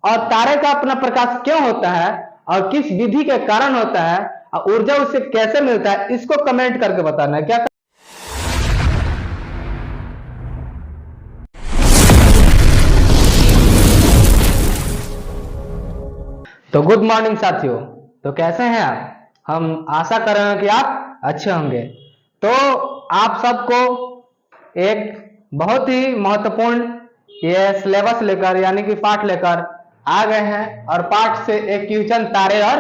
और तारे का अपना प्रकाश क्यों होता है और किस विधि के कारण होता है और ऊर्जा उससे कैसे मिलता है, इसको कमेंट करके बताना है। क्या तो गुड मॉर्निंग साथियों। तो कैसे हैं आप? हम आशा कर रहे हैं कि आप अच्छे होंगे। तो आप सबको एक बहुत ही महत्वपूर्ण ये सिलेबस लेकर यानी कि पाठ लेकर आ गए हैं और पाठ से एक क्वेश्चन तारे और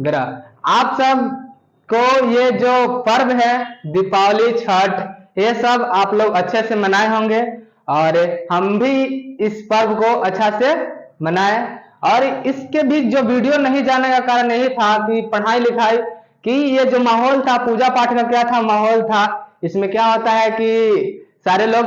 ग्रह। आप सब को ये जो पर्व है दीपावली, छठ, ये सब आप लोग अच्छे से मनाए होंगे और हम भी इस पर्व को अच्छा से मनाए। और इसके बीच जो वीडियो नहीं जाने का कारण यही था कि पढ़ाई लिखाई कि ये जो माहौल था पूजा पाठ का क्या था माहौल था, इसमें क्या होता है कि सारे लोग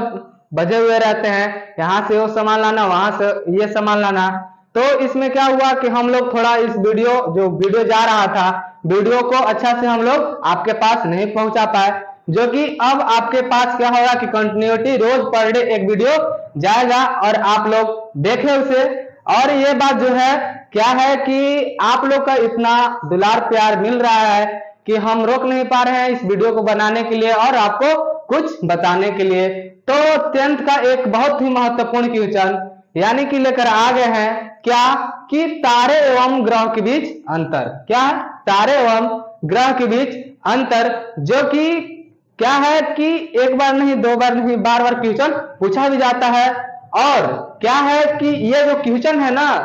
बजे हुए रहते हैं, यहाँ से वो सामान लाना, वहां से ये सामान लाना। तो इसमें क्या हुआ कि हम लोग थोड़ा इस वीडियो जा रहा था, वीडियो को अच्छा से हम लोग आपके पास नहीं पहुंचा पाए, जो कि अब आपके पास क्या होगा कि कंटिन्यूटी रोज पर डे एक वीडियो जाएगा और आप लोग देखें उसे। और ये बात जो है क्या है कि आप लोग का इतना दुलार प्यार मिल रहा है कि हम रोक नहीं पा रहे हैं इस वीडियो को बनाने के लिए और आपको कुछ बताने के लिए। तो 10th का एक बहुत ही महत्वपूर्ण क्वेश्चन यानी कि लेकर आ गए हैं क्या कि तारे एवं ग्रह के बीच अंतर। क्या है? तारे एवं ग्रह के बीच अंतर, जो कि क्या है कि एक बार नहीं, दो बार नहीं, बार बार क्वेश्चन पूछा भी जाता है। और क्या है कि ये जो क्वेश्चन है ना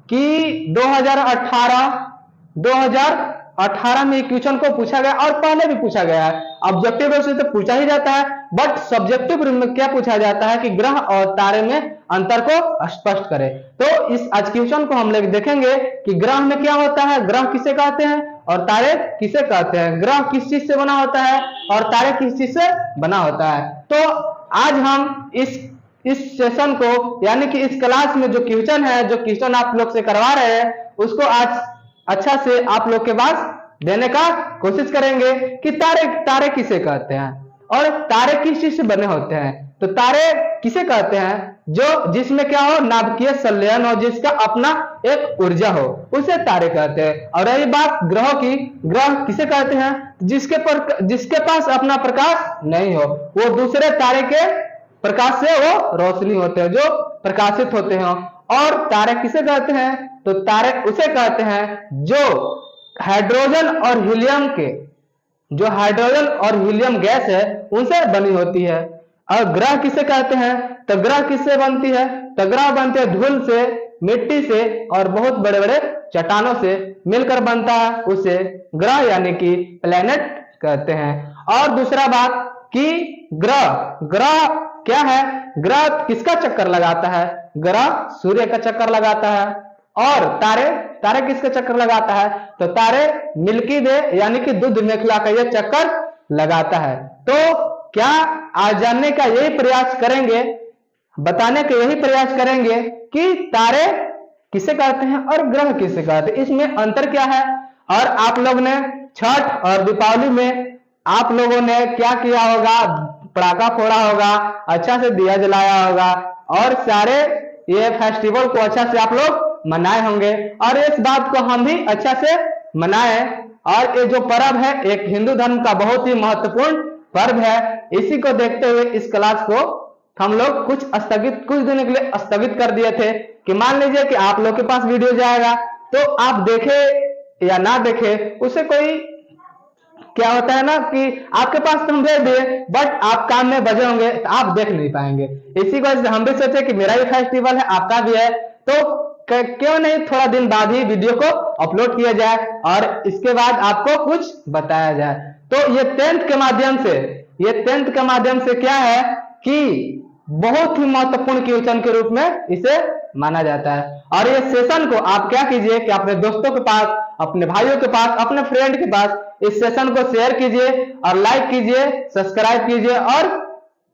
कि 2018 में क्वेश्चन को पूछा गया और पहले भी पूछा गया है। ऑब्जेक्टिव रूप से तो पूछा ही जाता है, बट सब्जेक्टिव रूप में क्या पूछा जाता है कि ग्रह और तारे में अंतर को स्पष्ट करें। तो इस आज क्वेश्चन को हम लोग देखेंगे कि ग्रह में क्या होता है, ग्रह किसे कहते हैं और तारे किसे कहते हैं, ग्रह किस चीज से बना होता है और तारे किस चीज से बना होता है। तो आज हम इस सेशन को यानी कि इस क्लास में जो क्वेश्चन है, जो क्वेश्चन आप लोग से करवा रहे हैं, उसको आज अच्छा से आप लोग के पास देने का कोशिश करेंगे कि तारे किसे कहते हैं और तारे किस चीज से बने होते हैं। तो तारे किसे कहते हैं जो जिसमें क्या हो, नाभिकीय संलयन हो, जिसका अपना एक ऊर्जा हो, उसे तारे कहते हैं। और रही बात ग्रहों की, ग्रह किसे कहते हैं जिसके पास अपना प्रकाश नहीं हो, वो दूसरे तारे के प्रकाश से वो रोशनी होते हैं, जो प्रकाशित होते हैं। और तारे किसे कहते हैं, तो तारे उसे कहते हैं जो हाइड्रोजन और हीलियम गैस है उनसे बनी होती है। और ग्रह किसे कहते हैं, तो ग्रह किससे बनती है, तो ग्रह बनते हैं धूल से, मिट्टी से और बहुत बड़े बड़े चट्टानों से मिलकर बनता है, उसे ग्रह यानी कि प्लेनेट कहते हैं। और दूसरा बात कि ग्रह क्या है, ग्रह किसका चक्कर लगाता है, ग्रह सूर्य का चक्कर लगाता है। और तारे किसका चक्कर लगाता है, तो तारे मिल्की वे यानी कि दूध मेखला का यह चक्कर लगाता है। तो क्या आज जानने का यही प्रयास करेंगे, बताने का यही प्रयास करेंगे कि तारे किसे कहते हैं और ग्रह किसे कहते हैं, इसमें अंतर क्या है। और आप लोग ने छठ और दीपावली में आप लोगों ने क्या किया होगा, पटाखा फोड़ा होगा, अच्छा से दिया जलाया होगा और सारे ये फेस्टिवल को अच्छा से आप लोग मनाए होंगे और इस बात को हम भी अच्छा से मनाए। और ये जो पर्व है एक हिंदू धर्म का बहुत ही महत्वपूर्ण पर्व है। इसी को देखते हुए इस क्लास को हम लोग कुछ दिनों के लिए स्थगित कर दिए थे कि मान लीजिए कि आप लोग के पास वीडियो जाएगा तो आप देखे या ना देखे, उससे कोई क्या होता है ना कि आपके पास तो हम भेज दिए बट आप काम में बजे होंगे तो आप देख नहीं पाएंगे। इसी वजह से हम भी सोचे कि मेरा भी फेस्टिवल है, आपका भी है, तो क्यों नहीं थोड़ा दिन बाद ही वीडियो को अपलोड किया जाए और इसके बाद आपको कुछ बताया जाए। तो ये 10th के माध्यम से क्या है कि बहुत ही महत्वपूर्ण क्वेश्चन के रूप में इसे माना जाता है। और ये सेशन को आप क्या कीजिए कि अपने दोस्तों के पास, अपने भाइयों के पास, अपने फ्रेंड के पास इस सेशन को शेयर कीजिए और लाइक कीजिए, सब्सक्राइब कीजिए और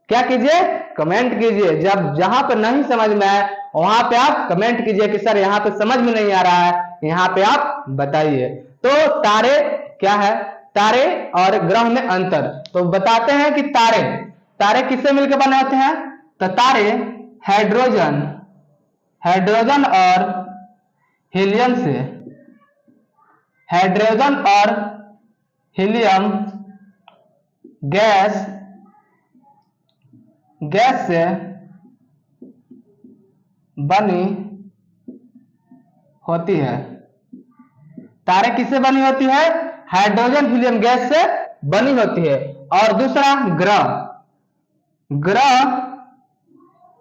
क्या कीजिए, कमेंट कीजिए। जब जहां पर नहीं समझ में आए वहां पे आप कमेंट कीजिए कि सर यहाँ पे समझ में नहीं आ रहा है, यहाँ पे आप बताइए। तो तारे क्या है, तारे और ग्रह में अंतर तो बताते हैं कि तारे किससे मिलकर बने होते हैं, तो तारे हाइड्रोजन और हीलियम से, हाइड्रोजन और हीलियम गैस से बनी होती है। तारे किससे बनी होती है? हाइड्रोजन हीलियम गैस से बनी होती है। और दूसरा ग्रह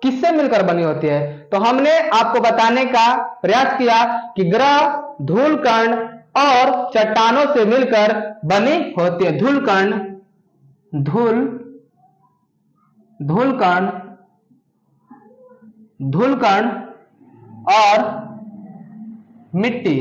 किससे मिलकर बनी होती है? तो हमने आपको बताने का प्रयास किया कि ग्रह धूल कण और चट्टानों से मिलकर बनी होती है। धूल कण और मिट्टी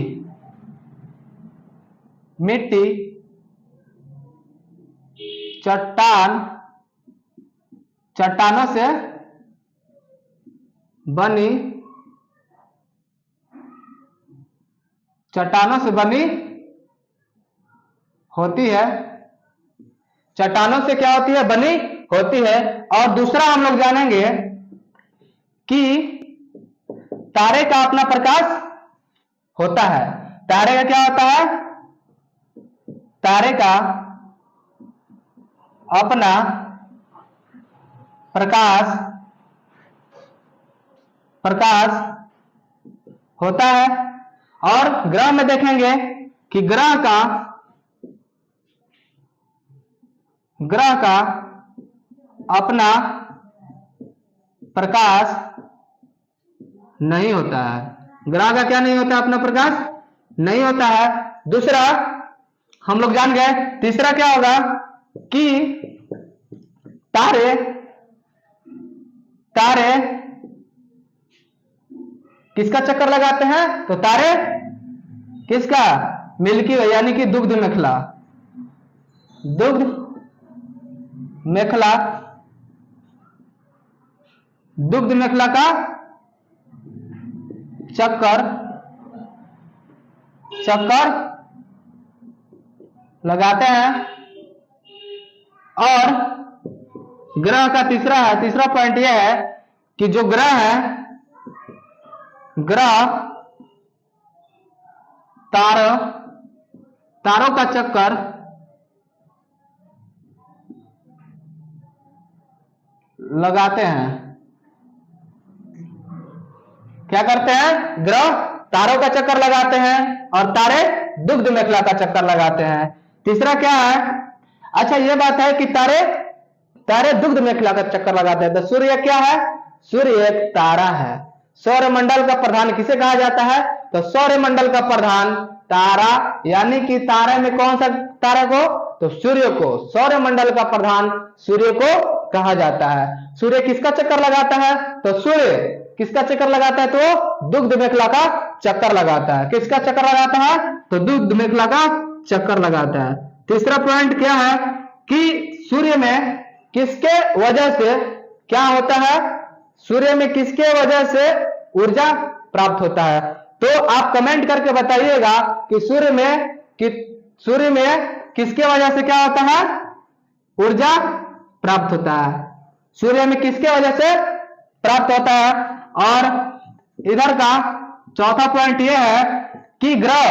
चट्टानों से बनी होती है। चट्टानों से क्या होती है? बनी होती है। और दूसरा हम लोग जानेंगे कि तारे का अपना प्रकाश होता है। तारे का क्या होता है? तारे का अपना प्रकाश होता है। और ग्रह में देखेंगे कि ग्रह का अपना प्रकाश नहीं होता है। ग्रह का क्या नहीं होता? अपना प्रकाश नहीं होता है। दूसरा हम लोग जान गए। तीसरा क्या होगा कि तारे किसका चक्कर लगाते हैं? तो तारे किसका? मिल्की वे यानी कि दुग्ध मेखला का चक्कर लगाते हैं। और ग्रह का तीसरा पॉइंट यह है कि जो ग्रह तारों का चक्कर लगाते हैं। क्या करते हैं? ग्रह तारों का चक्कर लगाते हैं और तारे दुग्ध मेखला का चक्कर लगाते हैं। तीसरा क्या है? अच्छा, यह बात है कि तारे दुग्ध मेखला का चक्कर लगाते हैं। तो सूर्य क्या है? सूर्य एक तारा है। सौरमंडल का प्रधान किसे कहा जाता है? तो सौरमंडल का प्रधान तारा, यानी कि तारे में कौन सा तारा को? तो सूर्य को। सौरमंडल का प्रधान सूर्य को कहा जाता है। सूर्य किसका चक्कर लगाता है? तो सूर्य किसका चक्कर लगाता है? तो दुग्ध मेखला का चक्कर लगाता है। किसका चक्कर लगाता है? तो दुग्ध मेखला का चक्कर लगाता है। तीसरा पॉइंट क्या है कि सूर्य में किसके वजह से क्या होता है? सूर्य में किसके वजह से ऊर्जा प्राप्त होता है? तो आप कमेंट करके बताइएगा कि सूर्य में किसके वजह से क्या होता है? ऊर्जा प्राप्त होता है। सूर्य में किसके वजह से प्राप्त होता है? और इधर का चौथा पॉइंट यह है कि ग्रह,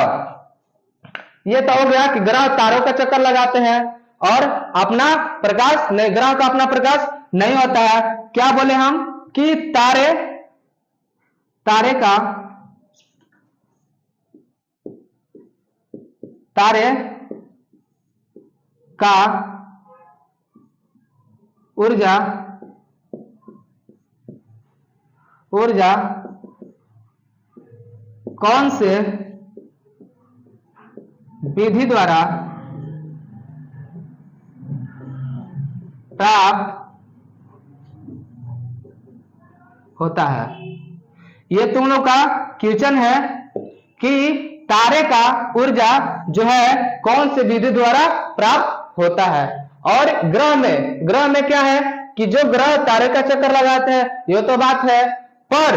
ये तो हो गया कि ग्रह तारों का चक्कर लगाते हैं और अपना प्रकाश नहीं, ग्रह का अपना प्रकाश नहीं होता है। क्या बोले हम कि तारे का ऊर्जा कौन से विधि द्वारा प्राप्त होता है? ये तुम लोग का क्वेश्चन है कि तारे का ऊर्जा जो है कौन से विधि द्वारा प्राप्त होता है। और ग्रह में क्या है कि जो ग्रह तारे का चक्कर लगाते हैं, ये तो बात है, पर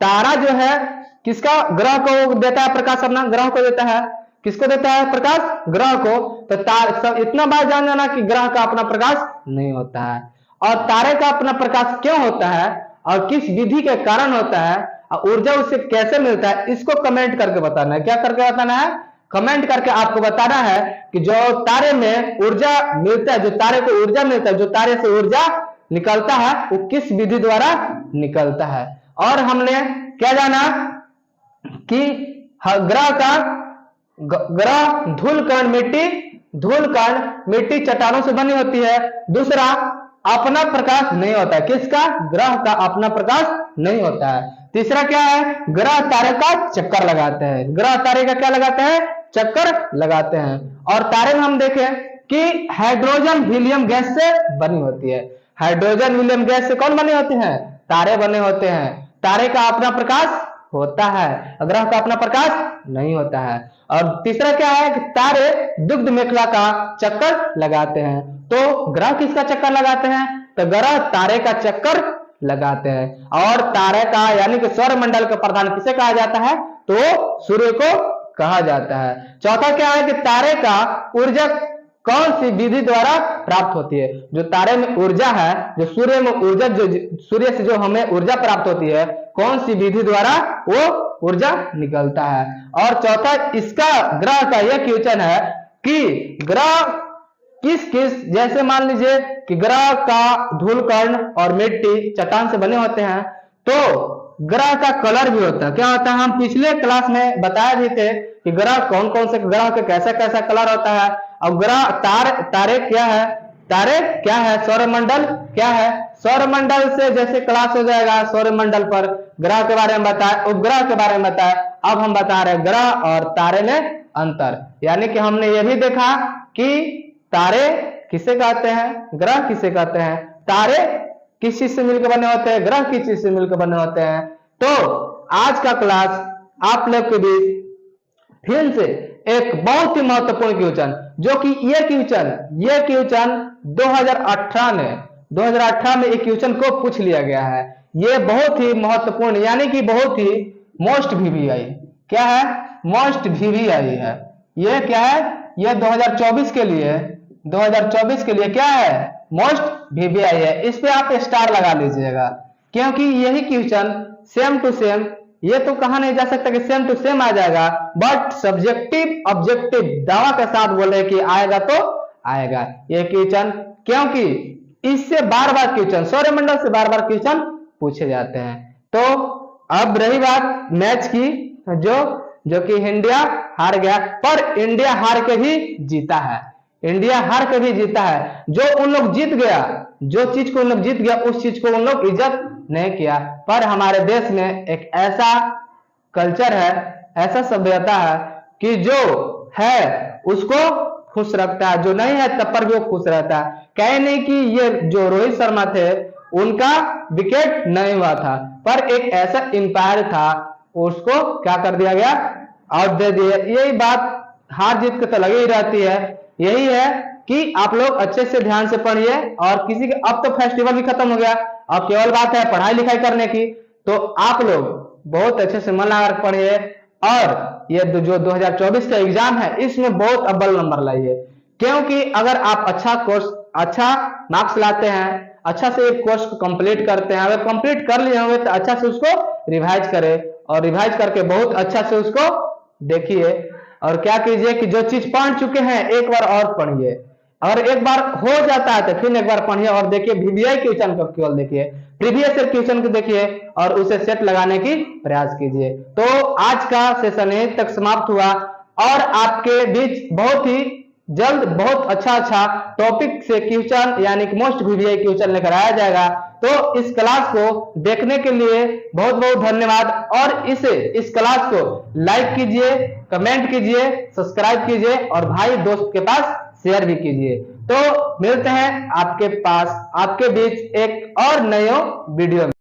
तारा जो है किसका? ग्रह को देता है प्रकाश, अपना ग्रह को देता है। किसको देता है प्रकाश? ग्रह को। तो सब इतना बात जान जाना कि ग्रह का अपना प्रकाश नहीं होता है। और तारे का अपना प्रकाश क्यों होता है और किस विधि के कारण होता है, और ऊर्जा उससे कैसे मिलता है इसको कमेंट करके बताना है। क्या करके बताना है? कमेंट करके आपको बताना है कि जो तारे में ऊर्जा मिलता है, जो तारे को ऊर्जा मिलता है, जो तारे से ऊर्जा निकलता है, वो किस विधि द्वारा निकलता है। और हमने क्या जाना कि ग्रह धूल कण मिट्टी चट्टानों से बनी होती है। दूसरा, अपना प्रकाश नहीं होता है। किसका? ग्रह का अपना प्रकाश नहीं होता है। तीसरा क्या है? ग्रह तारे का चक्कर लगाते हैं। ग्रह तारे का क्या लगाते हैं? चक्कर लगाते हैं। और तारे में हम देखें कि हाइड्रोजन हीलियम गैस से बनी होती है। हाइड्रोजन हीलियम गैस से कौन बने होते हैं? तारे बने होते हैं। तारे का अपना प्रकाश होता है, ग्रह का अपना प्रकाश नहीं होता है। और तीसरा क्या है कि तारे दुग्ध मेखला का चक्कर लगाते हैं। तो ग्रह किसका चक्कर लगाते हैं? तो ग्रह तारे का चक्कर लगाते हैं। और तारे का यानी कि सौरमंडल का प्रधान किसे कहा जाता है? तो सूर्य को कहा जाता है। चौथा क्या है कि तारे का ऊर्जा कौन सी विधि द्वारा प्राप्त होती है? जो तारे में ऊर्जा है, जो सूर्य में ऊर्जा, जो सूर्य से जो हमें ऊर्जा प्राप्त होती है, कौन सी विधि द्वारा वो ऊर्जा निकलता है। और चौथा, इसका ग्रह का यह क्वेश्चन है कि ग्रह किस किस, जैसे मान लीजिए कि ग्रह का धूल कण और मिट्टी चट्टान से बने होते हैं, तो ग्रह का कलर भी होता है। क्या होता है? हम पिछले क्लास में बताए भी थे कि ग्रह कौन कौन से ग्रह के कैसा कैसा कलर होता है। और ग्रह तारे क्या है? तारे क्या है? सौरमंडल क्या है? सौरमंडल से जैसे क्लास हो जाएगा, सौरमंडल पर ग्रह के बारे में बताए, उपग्रह के बारे में बताए। अब हम बता रहे ग्रह और तारे में अंतर। यानी कि हमने यह भी देखा कि तारे किसे कहते हैं, ग्रह किसे कहते हैं, तारे किस चीज से मिलकर बने होते हैं, ग्रह किस चीज से मिलकर बने होते हैं। तो आज का क्लास आप लोग के बीच फिर से एक बहुत ही महत्वपूर्ण क्वेश्चन, जो कि ये क्वेश्चन 2018 में एक क्वेश्चन को पूछ लिया गया है। ये बहुत ही महत्वपूर्ण, यानी कि बहुत ही मोस्ट वीवीआई, क्या है? मोस्ट वीवीआई है। ये क्या है? ये 2024 के लिए क्या है? मोस्ट वीवीआई है। इस पे आप स्टार लगा लीजिएगा, क्योंकि यही क्वेश्चन सेम टू सेम, ये तो कहा नहीं जा सकता कि सेम टू सेम आ जाएगा, बट सब्जेक्टिव ऑब्जेक्टिव दावा के साथ बोले कि आएगा तो आएगा ये क्वेश्चन, क्योंकि इससे बार बार क्वेश्चन, सौरमंडल से बार बार क्वेश्चन पूछे जाते हैं। तो अब रही बात मैच की, जो कि इंडिया हार गया, पर इंडिया हार के भी जीता है। इंडिया हार के भी जीता है। जो उन लोग जीत गया, जो चीज को उन लोग जीत गया, उस चीज को उन लोग इज्जत नहीं किया। पर हमारे देश में एक ऐसा कल्चर है, ऐसा सभ्यता है कि जो है उसको खुश रखता है, जो नहीं है तब पर भी वो खुश रहता है। कहे नहीं कि ये जो रोहित शर्मा थे उनका विकेट नहीं हुआ था, पर एक ऐसा एम्पायर था, उसको क्या कर दिया गया? आउट दे दिया। यही बात हार जीत के तो लगी ही रहती है। यही है कि आप लोग अच्छे से ध्यान से पढ़िए। और किसी के, अब तो फेस्टिवल भी खत्म हो गया, अब केवल बात है पढ़ाई लिखाई करने की। तो आप लोग बहुत अच्छे से मन लगा कर पढ़िए, और ये जो 2024 का एग्जाम है इसमें बहुत अव्वल नंबर लाइए। क्योंकि अगर आप अच्छा मार्क्स लाते हैं, अच्छा से एक कोर्स को कंप्लीट करते हैं, अगर कंप्लीट कर लिए होंगे तो अच्छा से उसको रिवाइज करें, और रिवाइज करके बहुत अच्छा से उसको देखिए। और क्या कीजिए कि जो चीज पढ़ चुके हैं एक बार और पढ़िए। अगर एक बार हो जाता है तो फिर एक बार पढ़िए और देखिए वीवीआई क्वेश्चन को केवल देखिए, प्रीवियस ईयर क्वेश्चन को देखिए और उसे सेट लगाने की प्रयास कीजिए। तो आज का सेशन यहीं तक समाप्त हुआ, और आपके बीच बहुत ही जल्द बहुत अच्छा टॉपिक से क्वेश्चन यानी कि मोस्ट वीवीआई क्वेश्चन लेकर आया जाएगा। तो इस क्लास को देखने के लिए बहुत बहुत धन्यवाद, और इस क्लास को लाइक कीजिए, कमेंट कीजिए, सब्सक्राइब कीजिए, और भाई दोस्त के पास शेयर भी कीजिए। तो मिलते हैं आपके बीच एक और नए वीडियो में।